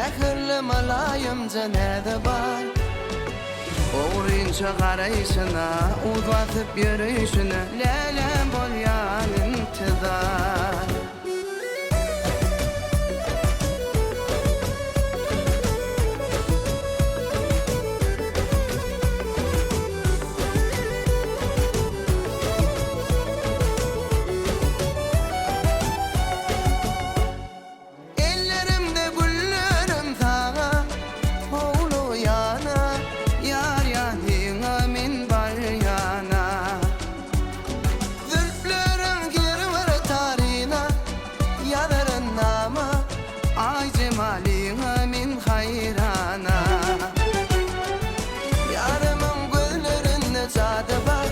Mehirli malayımca nede var? Oğruyunca qarayışına, uzlatıp yürüyüşünü, lelem bolyan intizar. Min hayrana yarımın güllerinde cadı var,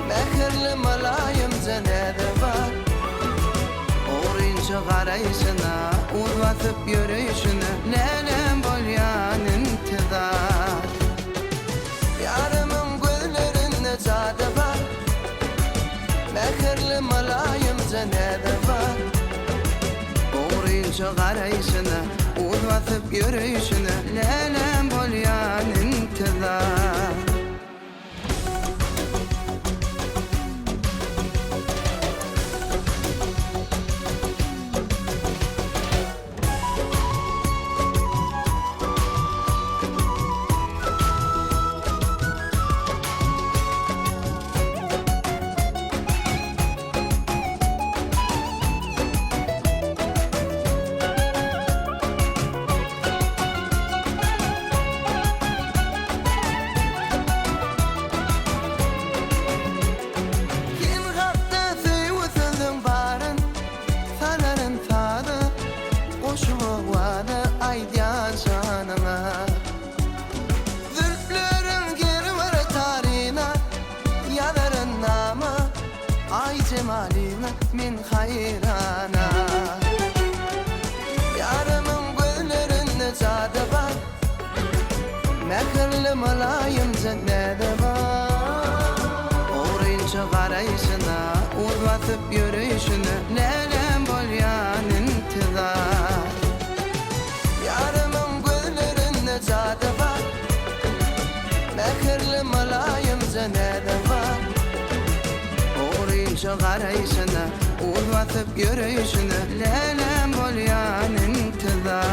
mehirli malayımca nede var? Oğruyunca qarayışına, uzlatıp yürüyüşünü, lelem bolyan intizar. Yarımın güllerinde cadı var, mehirli malayımca nede var? Oğruyunca qarayışına, uzlatıp yürüyüşünü, lelem bolyan intizar. Ay cemaline min hayrana yarımın güllerinde cadı var, mehirli malayımca nede var? Oğruyunca qarayışına, uzlatıp yürüyüşünü, lelem bolyan intizar. Yarımın güllerinde cadı var, mehirli malayımca nede var? Oğruyunca qarayışına, uzlatıp yürüyüşünü, lelem bolyan intizar.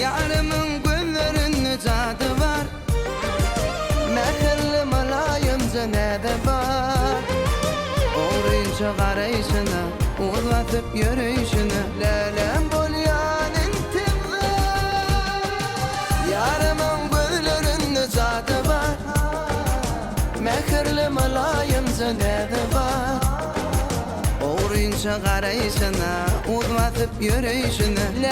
Yarımın güllerinde cadı var, mehirli malayımca nede var? Oğruyunca qarayışına, uzlatıp yürüyüşünü, lelem bolyan intizar. Yarımın güllerinde cadı var, mehirli malayımca nede var? Oğruyunca qarayışına, uzlatıp yürüyüşünü,